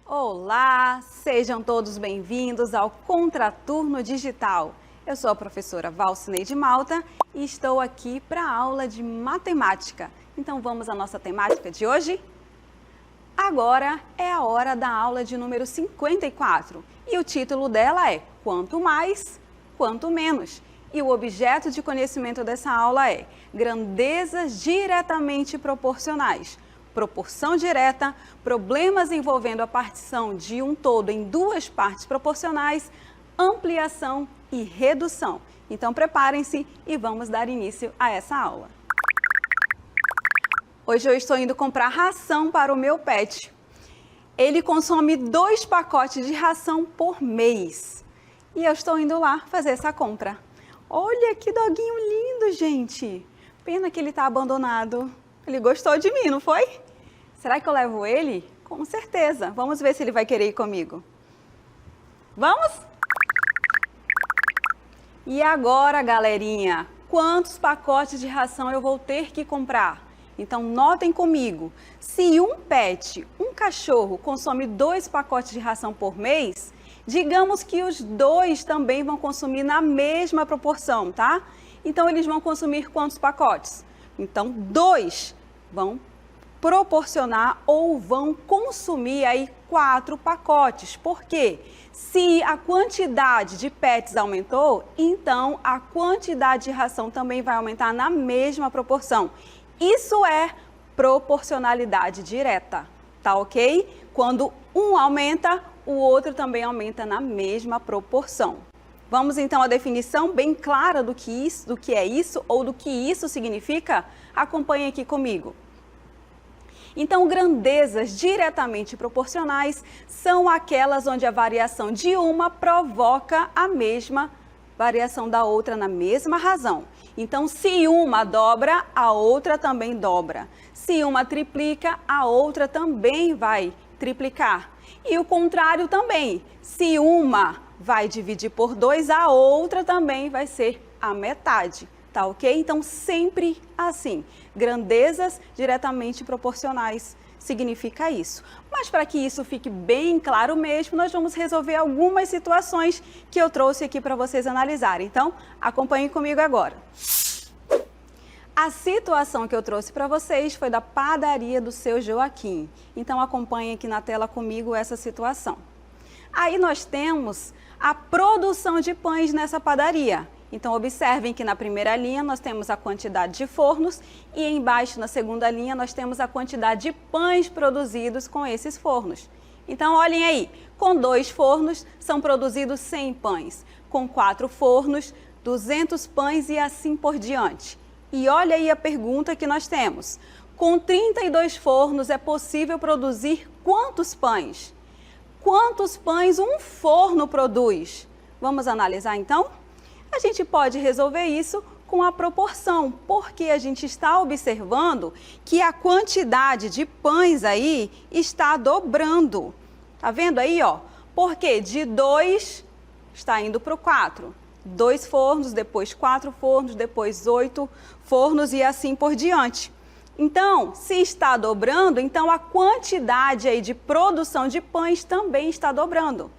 Olá, sejam todos bem-vindos ao Contraturno Digital. Eu sou a professora Valcineide Malta e estou aqui para a aula de matemática. Então vamos à nossa temática de hoje? Agora é a hora da aula de número 54 e o título dela é Quanto Mais, Quanto Menos. E o objeto de conhecimento dessa aula é grandezas diretamente proporcionais. Proporção direta, problemas envolvendo a partição de um todo em duas partes proporcionais, ampliação e redução. Então preparem-se e vamos dar início a essa aula. Hoje eu estou indo comprar ração para o meu pet. Ele consome 2 pacotes de ração por mês. E eu estou indo lá fazer essa compra. Olha que doguinho lindo, gente! Pena que ele está abandonado. Ele gostou de mim, não foi? Será que eu levo ele? Com certeza. Vamos ver se ele vai querer ir comigo. Vamos? E agora, galerinha, quantos pacotes de ração eu vou ter que comprar? Então, notem comigo. Se um pet, um cachorro, consome 2 pacotes de ração por mês, digamos que os 2 também vão consumir na mesma proporção, tá? Então, eles vão consumir quantos pacotes? Então, 2 vão proporcionar ou vão consumir aí 4 pacotes. Por quê? Se a quantidade de pets aumentou, então a quantidade de ração também vai aumentar na mesma proporção. Isso é proporcionalidade direta, tá ok? Quando um aumenta, o outro também aumenta na mesma proporção. Vamos então à definição bem clara do que é isso ou do que isso significa? Acompanhe aqui comigo. Então, grandezas diretamente proporcionais são aquelas onde a variação de uma provoca a mesma variação da outra na mesma razão. Então, se uma dobra, a outra também dobra. Se uma triplica, a outra também vai triplicar. E o contrário também. Se uma vai dividir por 2, a outra também vai ser a metade. Tá ok? Então, sempre assim. Grandezas diretamente proporcionais significa isso. Mas para que isso fique bem claro mesmo, nós vamos resolver algumas situações que eu trouxe aqui para vocês analisarem. Então, acompanhem comigo agora. A situação que eu trouxe para vocês foi da padaria do seu Joaquim. Então, acompanhem aqui na tela comigo essa situação. Aí nós temos a produção de pães nessa padaria. Então, observem que na primeira linha nós temos a quantidade de fornos e embaixo, na segunda linha, nós temos a quantidade de pães produzidos com esses fornos. Então, olhem aí, com 2 fornos são produzidos 100 pães, com 4 fornos, 200 pães e assim por diante. E olha aí a pergunta que nós temos. Com 32 fornos é possível produzir quantos pães? Quantos pães um forno produz? Vamos analisar então? A gente pode resolver isso com a proporção, porque a gente está observando que a quantidade de pães aí está dobrando. Tá vendo aí, ó? Porque de 2 está indo para o 4. 2 fornos, depois 4 fornos, depois 8 fornos e assim por diante. Então, se está dobrando, então a quantidade aí de produção de pães também está dobrando.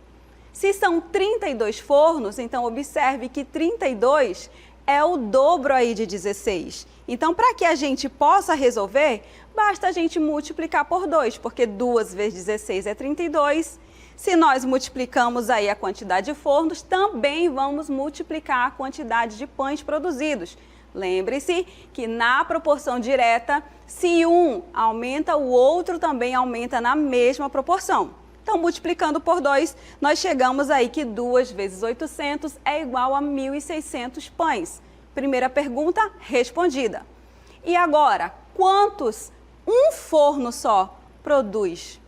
Se são 32 fornos, então observe que 32 é o dobro aí de 16. Então, para que a gente possa resolver, basta a gente multiplicar por 2, porque 2 vezes 16 é 32. Se nós multiplicamos aí a quantidade de fornos, também vamos multiplicar a quantidade de pães produzidos. Lembre-se que na proporção direta, se um aumenta, o outro também aumenta na mesma proporção. Então, multiplicando por 2, nós chegamos aí que 2 vezes 800 é igual a 1.600 pães. Primeira pergunta respondida. E agora, quantos um forno só produz?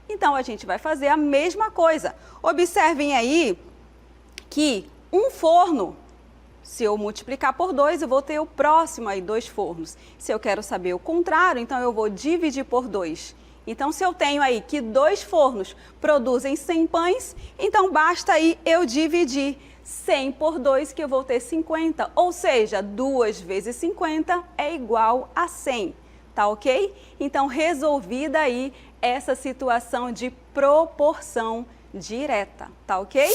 Então, a gente vai fazer a mesma coisa. Observem aí que um forno, se eu multiplicar por 2, eu vou ter o próximo aí 2 fornos. Se eu quero saber o contrário, então eu vou dividir por 2. Então, se eu tenho aí que 2 fornos produzem 100 pães, então basta aí eu dividir 100 por 2 que eu vou ter 50, ou seja, 2 vezes 50 é igual a 100, tá ok? Então, resolvida aí essa situação de proporção direta, tá ok?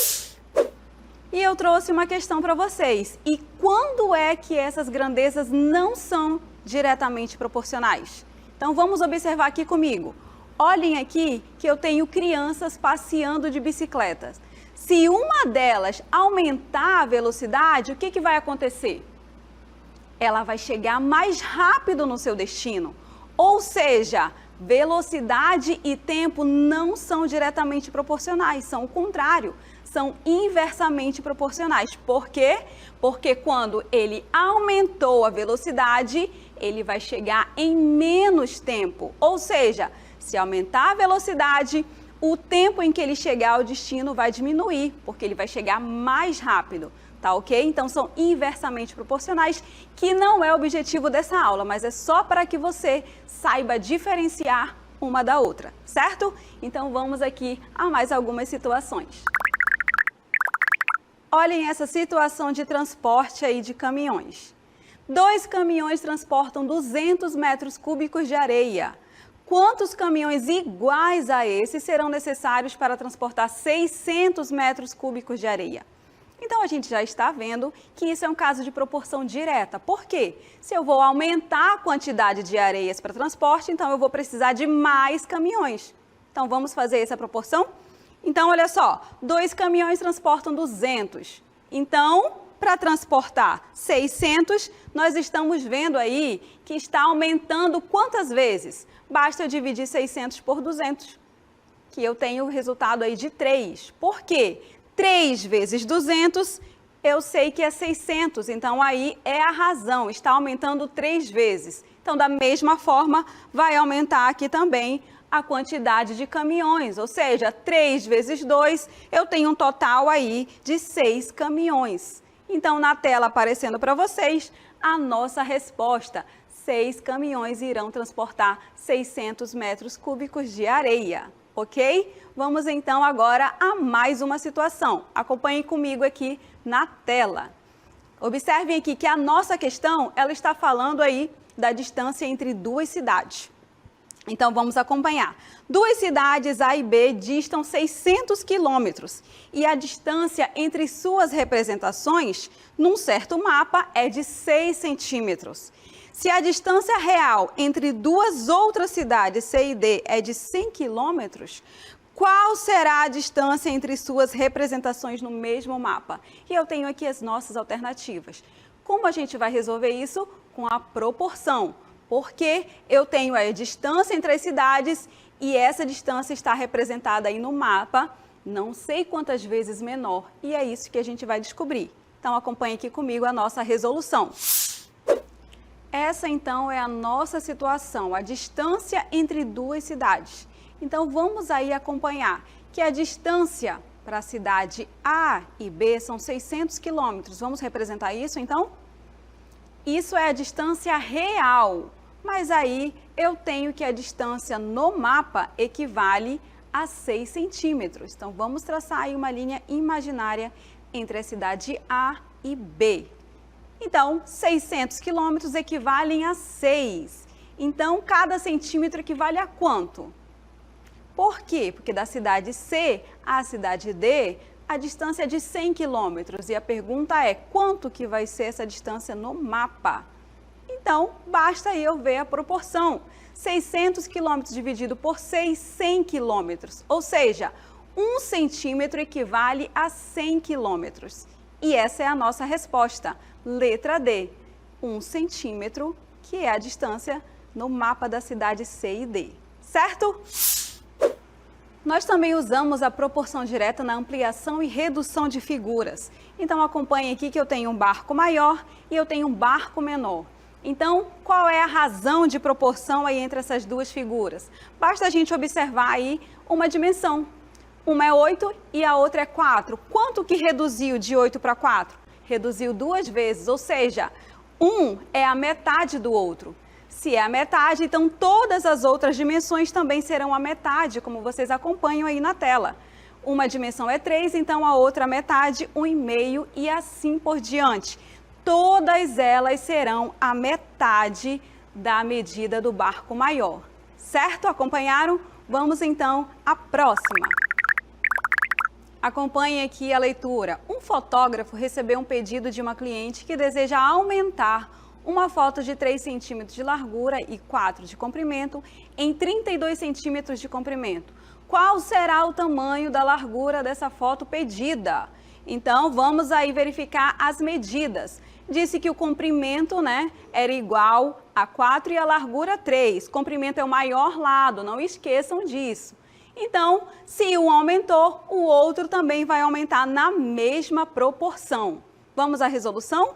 E eu trouxe uma questão para vocês. E quando é que essas grandezas não são diretamente proporcionais? Então vamos observar aqui comigo. Olhem aqui que eu tenho crianças passeando de bicicletas. Se uma delas aumentar a velocidade, o que vai acontecer? Ela vai chegar mais rápido no seu destino. Ou seja, velocidade e tempo não são diretamente proporcionais, são o contrário. São inversamente proporcionais. Por quê? Porque quando ele aumentou a velocidade, ele vai chegar em menos tempo. Ou seja, se aumentar a velocidade, o tempo em que ele chegar ao destino vai diminuir, porque ele vai chegar mais rápido. Tá ok? Então são inversamente proporcionais, que não é o objetivo dessa aula, mas é só para que você saiba diferenciar uma da outra, certo? Então vamos aqui a mais algumas situações. Olhem essa situação de transporte aí de caminhões. 2 caminhões transportam 200 metros cúbicos de areia. Quantos caminhões iguais a esse serão necessários para transportar 600 metros cúbicos de areia? Então, a gente já está vendo que isso é um caso de proporção direta. Por quê? Se eu vou aumentar a quantidade de areias para transporte, então eu vou precisar de mais caminhões. Então, vamos fazer essa proporção? Então, olha só, 2 caminhões transportam 200. Então, para transportar 600, nós estamos vendo aí que está aumentando quantas vezes? Basta eu dividir 600 por 200, que eu tenho o resultado aí de 3. Por quê? 3 vezes 200, eu sei que é 600, então aí é a razão, está aumentando 3 vezes. Então, da mesma forma, vai aumentar aqui também a quantidade de caminhões, ou seja, 3 vezes 2, eu tenho um total aí de 6 caminhões. Então, na tela aparecendo para vocês, a nossa resposta, 6 caminhões irão transportar 600 metros cúbicos de areia, ok? Vamos então agora a mais uma situação. Acompanhem comigo aqui na tela. Observem aqui que a nossa questão, ela está falando aí da distância entre 2 cidades. Então, vamos acompanhar. 2 cidades A e B distam 600 quilômetros e a distância entre suas representações, num certo mapa, é de 6 centímetros. Se a distância real entre 2 outras cidades, C e D, é de 100 quilômetros, qual será a distância entre suas representações no mesmo mapa? E eu tenho aqui as nossas alternativas. Como a gente vai resolver isso? Com a proporção. Porque eu tenho a distância entre as cidades e essa distância está representada aí no mapa, não sei quantas vezes menor, e é isso que a gente vai descobrir. Então, acompanhe aqui comigo a nossa resolução. Essa, então, é a nossa situação, a distância entre 2 cidades. Então, vamos aí acompanhar que a distância para a cidade A e B são 600 quilômetros. Vamos representar isso, então? Isso é a distância real. Mas aí eu tenho que a distância no mapa equivale a 6 centímetros. Então, vamos traçar aí uma linha imaginária entre a cidade A e B. Então, 600 quilômetros equivalem a 6. Então, cada centímetro equivale a quanto? Por quê? Porque da cidade C à cidade D, a distância é de 100 quilômetros. E a pergunta é, quanto que vai ser essa distância no mapa? Então, basta eu ver a proporção. 600 quilômetros dividido por 6, 100 quilômetros. Ou seja, 1 centímetro equivale a 100 quilômetros. E essa é a nossa resposta. Letra D, 1 centímetro, que é a distância no mapa da cidade C e D. Certo? Nós também usamos a proporção direta na ampliação e redução de figuras. Então, acompanhe aqui que eu tenho um barco maior e eu tenho um barco menor. Então, qual é a razão de proporção aí entre essas 2 figuras? Basta a gente observar aí uma dimensão. Uma é 8 e a outra é 4. Quanto que reduziu de 8 para 4? Reduziu 2 vezes, ou seja, um é a metade do outro. Se é a metade, então todas as outras dimensões também serão a metade, como vocês acompanham aí na tela. Uma dimensão é 3, então a outra metade, 1,5 e assim por diante. Todas elas serão a metade da medida do barco maior. Certo? Acompanharam? Vamos então à próxima. Acompanhe aqui a leitura. Um fotógrafo recebeu um pedido de uma cliente que deseja aumentar uma foto de 3 centímetros de largura e 4 de comprimento em 32 centímetros de comprimento. Qual será o tamanho da largura dessa foto pedida? Então, vamos aí verificar as medidas. Disse que o comprimento, era igual a 4 e a largura 3. Comprimento é o maior lado, não esqueçam disso. Então, se um aumentou, o outro também vai aumentar na mesma proporção. Vamos à resolução?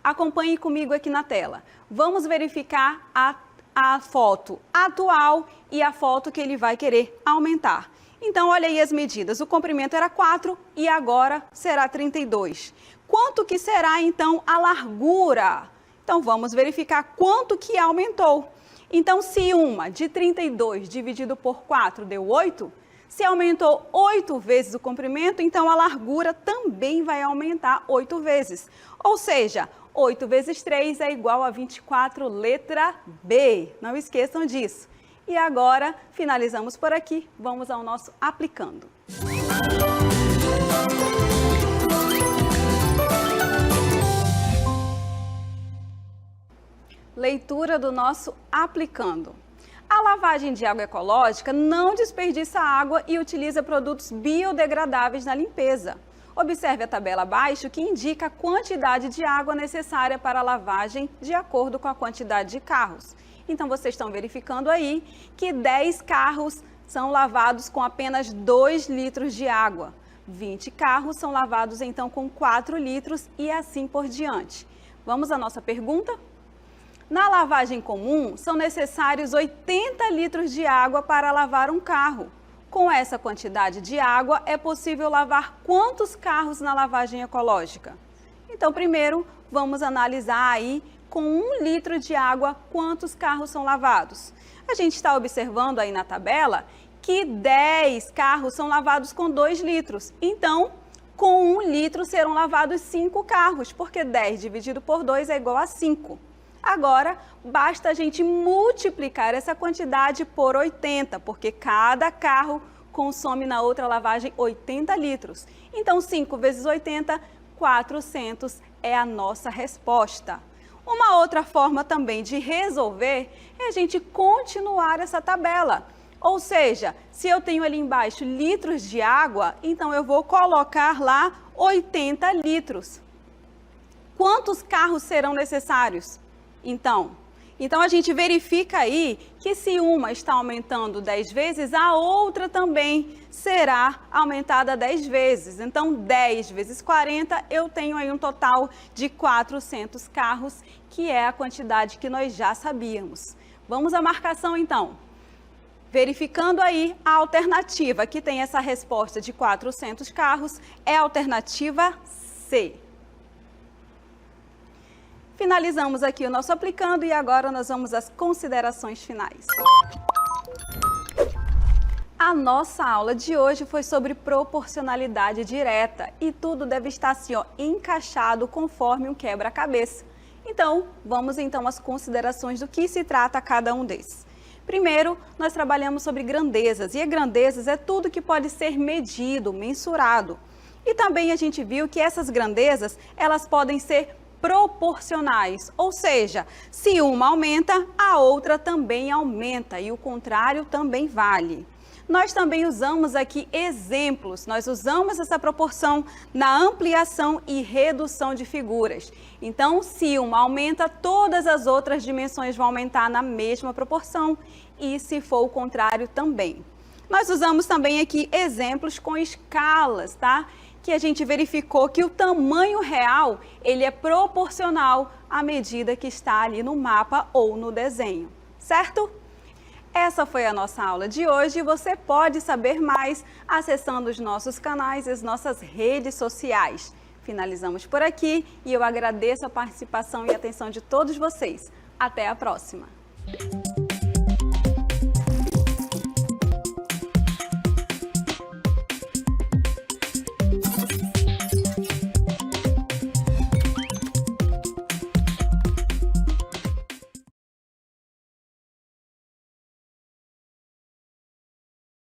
Acompanhe comigo aqui na tela. Vamos verificar a foto atual e a foto que ele vai querer aumentar. Então, olha aí as medidas. O comprimento era 4 e agora será 32. Quanto que será, então, a largura? Então, vamos verificar quanto que aumentou. Então, se uma de 32 dividido por 4 deu 8, se aumentou 8 vezes o comprimento, então a largura também vai aumentar 8 vezes. Ou seja, 8 vezes 3 é igual a 24, letra B. Não esqueçam disso. E agora, finalizamos por aqui. Vamos ao nosso aplicando. Leitura do nosso aplicando. A lavagem de água ecológica não desperdiça água e utiliza produtos biodegradáveis na limpeza. Observe a tabela abaixo que indica a quantidade de água necessária para a lavagem de acordo com a quantidade de carros. Então, vocês estão verificando aí que 10 carros são lavados com apenas 2 litros de água. 20 carros são lavados, então, com 4 litros e assim por diante. Vamos à nossa pergunta? Na lavagem comum, são necessários 80 litros de água para lavar um carro. Com essa quantidade de água, é possível lavar quantos carros na lavagem ecológica? Então, primeiro, vamos analisar aí com 1 litro de água quantos carros são lavados. A gente está observando aí na tabela que 10 carros são lavados com 2 litros. Então, com 1 litro serão lavados 5 carros, porque 10 dividido por 2 é igual a 5. Agora, basta a gente multiplicar essa quantidade por 80, porque cada carro consome na outra lavagem 80 litros. Então, 5 vezes 80, 400 é a nossa resposta. Uma outra forma também de resolver é a gente continuar essa tabela. Ou seja, se eu tenho ali embaixo litros de água, então eu vou colocar lá 80 litros. Quantos carros serão necessários? Então a gente verifica aí que se uma está aumentando 10 vezes, a outra também será aumentada 10 vezes. Então, 10 vezes 40, eu tenho aí um total de 400 carros, que é a quantidade que nós já sabíamos. Vamos à marcação, então. Verificando aí a alternativa, que tem essa resposta de 400 carros, é a alternativa C. Finalizamos aqui o nosso aplicando e agora nós vamos às considerações finais. A nossa aula de hoje foi sobre proporcionalidade direta e tudo deve estar assim, encaixado conforme um quebra-cabeça. Então, vamos então às considerações do que se trata cada um desses. Primeiro, nós trabalhamos sobre grandezas e grandezas é tudo que pode ser medido, mensurado. E também a gente viu que essas grandezas, elas podem ser proporcionais, ou seja, se uma aumenta, a outra também aumenta e o contrário também vale. Nós também usamos aqui exemplos, nós usamos essa proporção na ampliação e redução de figuras. Então, se uma aumenta, todas as outras dimensões vão aumentar na mesma proporção e se for o contrário também. Nós usamos também aqui exemplos com escalas, tá? Que a gente verificou que o tamanho real, ele é proporcional à medida que está ali no mapa ou no desenho, certo? Essa foi a nossa aula de hoje e você pode saber mais acessando os nossos canais e as nossas redes sociais. Finalizamos por aqui e eu agradeço a participação e atenção de todos vocês. Até a próxima!